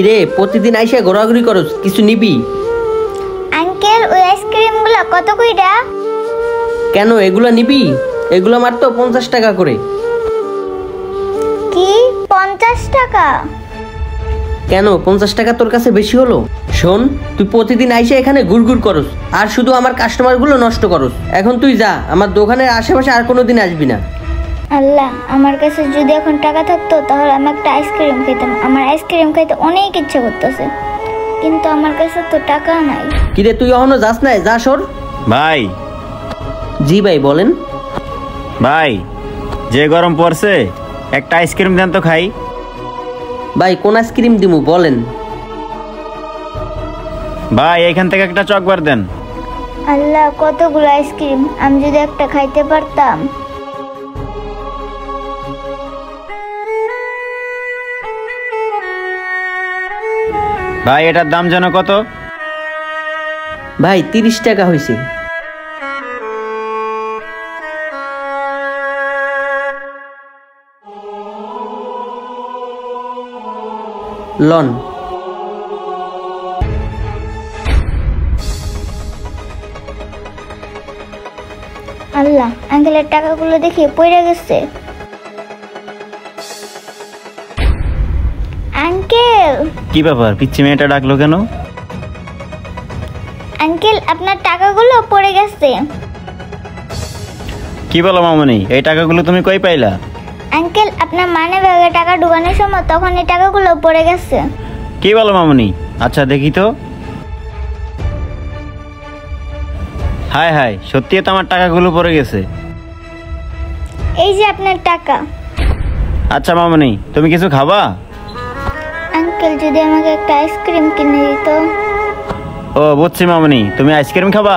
কিরে প্রতিদিন আইসা ঘোরাঘুরি করস, কিছু নিবি? আঙ্কেল ওই আইসক্রিমগুলো কত কইরা? কেন এগুলা নিবি? এগুলো মাত্র 50 টাকা করে। কি 50 টাকা? কেন 50 টাকা তোর কাছে বেশি হলো? শোন, তুই প্রতিদিন আইসা এখানে ঘুরঘুর করস আর শুধু আমার কাস্টমারগুলো নষ্ট করস। এখন তুই যা, আমার দোকানের আশেপাশে আর কোনোদিন আসবি না। আল্লাহ, আমার কাছে যদি এখন টাকা থাকতো তাহলে আমি একটা আইসক্রিম খেতাম। আমার আইসক্রিম খাইতে অনেক ইচ্ছা করতেছে, কিন্তু আমার কাছে তো টাকা নাই। কিরে তুই এখনো যাস নাই? যা সর। ভাই। জি ভাই বলেন। ভাই, যে গরম পড়ছে একটা আইসক্রিম দেন তো খাই। ভাই কোন আইসক্রিম দিমু বলেন? ভাই এখান থেকে একটা চকবার দেন। আল্লাহ, কতগুলো আইসক্রিম, আমি যদি একটা খাইতে পারতাম। ভাই এটার দাম যেন কত? ভাই 30 টাকা হয়েছে। লন। আল্লাহ, আঙ্কেলের টাকাগুলো দেখে পড়ে গেছে। আঙ্কেল। কি ব্যাপার, পিচ্ছি মেয়েটা ডাকলো কেন? আঙ্কেল, আপনার টাকাগুলো পড়ে গেছে। কি বলো মামনি, এই টাকাগুলো তুমি কই পাইলা? আঙ্কেল, আপনার মানি ব্যাগে টাকা ঢোকানোর সময় তখন এই টাকাগুলো পড়ে গেছে। কি বলো মামনি? আচ্ছা দেখি তো। হায় হায়, সত্যি তো আমার টাকাগুলো পড়ে গেছে। এই যে আপনার টাকা। আচ্ছা মামনি, তুমি কিছু খাবা? আঙ্কেল যদি আমাকে একটা আইসক্রিম কিনে দিত। ও বুঝছি মামনি, তুমি আইসক্রিম খাবা?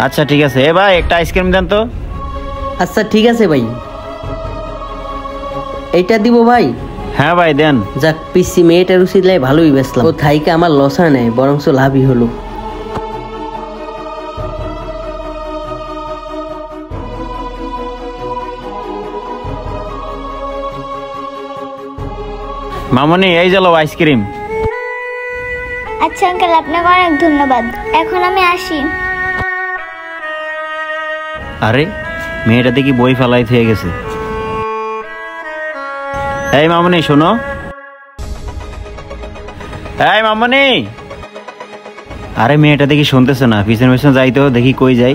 আচ্ছা ঠিক আছে। এ ভাই একটা আইসক্রিম দেন তো। আচ্ছা ঠিক আছে ভাই, এইটা দিব ভাই। হ্যাঁ ভাই দেন। যাক, পিসি মেয়েটার উচিতলাই ভালোই বেচলাম। ও থাইকে আমার লস হয় নাই, বরংস লাভই হলো। মামনি এই চলো আইসক্রিম। আচ্ছা আঙ্কেল, আপনাকে অনেক ধন্যবাদ। এখন আমি আসি। আরে মেয়েটা দেখি বই ফেলাই হয়ে গেছে। এই মামনি শোনো। এই মামনি। আরে মেয়েটা দেখি শুনতেছে না, পিছনে পিছনে যাইতো, দেখি কই যাই।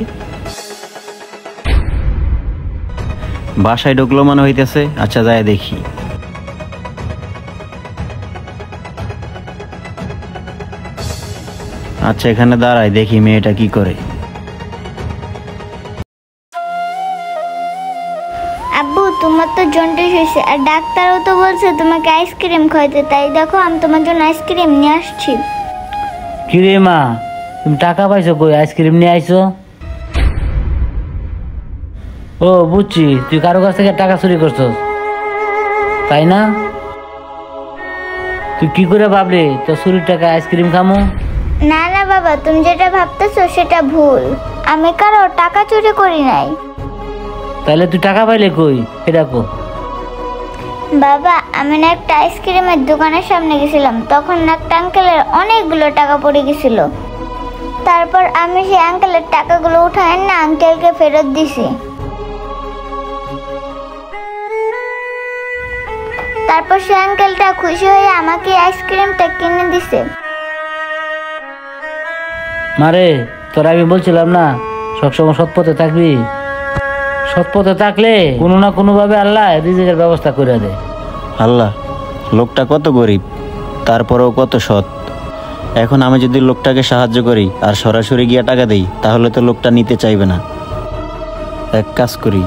বাসায় ঢুকলো মনে হইতেছে। আচ্ছা যায় দেখি। আচ্ছা এখানে দাঁড়ায় দেখি মেয়েটা কি করে। আব্বু, তোমার তো জন্ডিস হয়েছে আর ডাক্তারও তো বলছে তোমাকে আইসক্রিম খাইতে। তাই দেখো, আমি তোমার জন্য আইসক্রিম নিয়ে আসছি। কি রে মা, তুমি টাকা পাইছো কই? আইসক্রিম নিয়ে আইছো? ও বুঝছি, তুই কারো কাছ থেকে টাকা চুরি করছস, তাই না? তুই কি করে ভাবলি তো চুরির টাকা আইসক্রিম খামু? না না বাবা, তুমি যেটা ভাবতেছো সেটা ভুল। আমি কারো টাকা চুরি করি নাই। তাহলে তুই টাকা পাইলে কই এটা কো? বাবা, আমি না একটা আইসক্রিমের দোকানের সামনে গেছিলাম, তখন একটা আঙ্কেলের অনেকগুলো টাকা পড়ে গেছিল। তারপর আমি সেই আঙ্কেলের টাকাগুলো উঠায় না আঙ্কেলকে ফেরত দিছি। তারপর সেই আঙ্কেলটা খুশি হয়ে আমাকে আইসক্রিমটা কিনে দিছে। মারে, তোরা আমি বলছিলাম না সবসময় সৎ পথে থাকবি। সৎ পথে থাকলে কোনো না কোনো ভাবে আল্লাহ রিজিকের ব্যবস্থা করে দেয়। আল্লাহ, লোকটা কত গরিব, তারপরেও কত সৎ। এখন আমি যদি লোকটাকে সাহায্য করি আর সরাসরি গিয়ে টাকা দেই, তাহলে তো লোকটা নিতে চাইবে না। এক কাজ করি,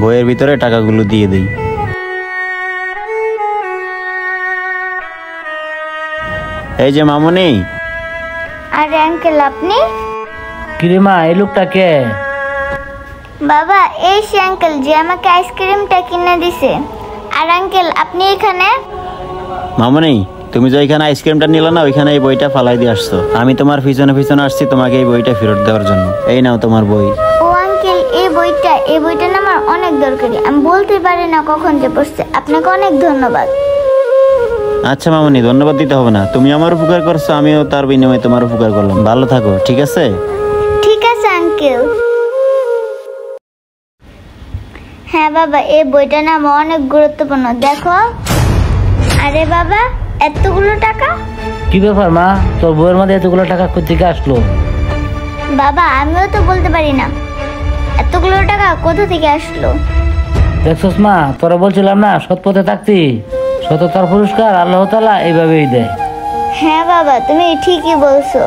বইয়ের ভিতরে টাকাগুলো দিয়ে দেই। এই যে মামনি। আরে আঙ্কেল, আপনি? কিরে মা, এই লোকটা কে? বাবা, এই সে আঙ্কেল যে আমাকে আইসক্রিমটা কিনে দিছে। আর আঙ্কেল, আপনি এখানে? মামনি, তুমি যে এখানে আইসক্রিমটা নিলে না, ওইখানে এই বইটা ফালাই দিয়ে আসছো। আমি তোমার পিছনে পিছনে আসছি তোমাকে এই বইটা ফেরত দেওয়ার জন্য। এই নাও তোমার বই। ও আঙ্কেল, এই অনেক দরকারি, আমি বলতে পারি না কখন যে পড়ছে। আপনাকে অনেক ধন্যবাদ। আচ্ছা মামুনি, ধন্যবাদ দিতে হবে না, তুমি আমার উপকার করছো, আমিও তার বিনিময়ে তোমার উপকার করলাম। ভালো থাকো, ঠিক আছে? ঠিক আছে আঙ্কেল। হ্যাঁ বাবা, এই বইটার নাম অনেক গুরুত্বপূর্ণ, দেখো। আরে বাবা, এতগুলো টাকা! কি ব্যাপার মা, তোর বইয়ের মধ্যে এতগুলো টাকা কোথেকে আসলো? বাবা, আমিও তো বলতে পারি না এতগুলো টাকা কোথা থেকে আসলো। দেখছস মা, তোরা বলছিলাম না সৎ পথে থাকতি, সততার পুরস্কার আল্লাহ তাআলা এইভাবেই দেয়। হ্যাঁ বাবা, তুমি ঠিকই বলছো।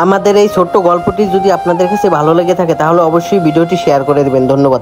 আমাদের এই ছোট্ট গল্পটি যদি আপনাদের কাছে ভালো লেগে থাকে তাহলে অবশ্যই ভিডিওটি শেয়ার করে দিবেন। ধন্যবাদ।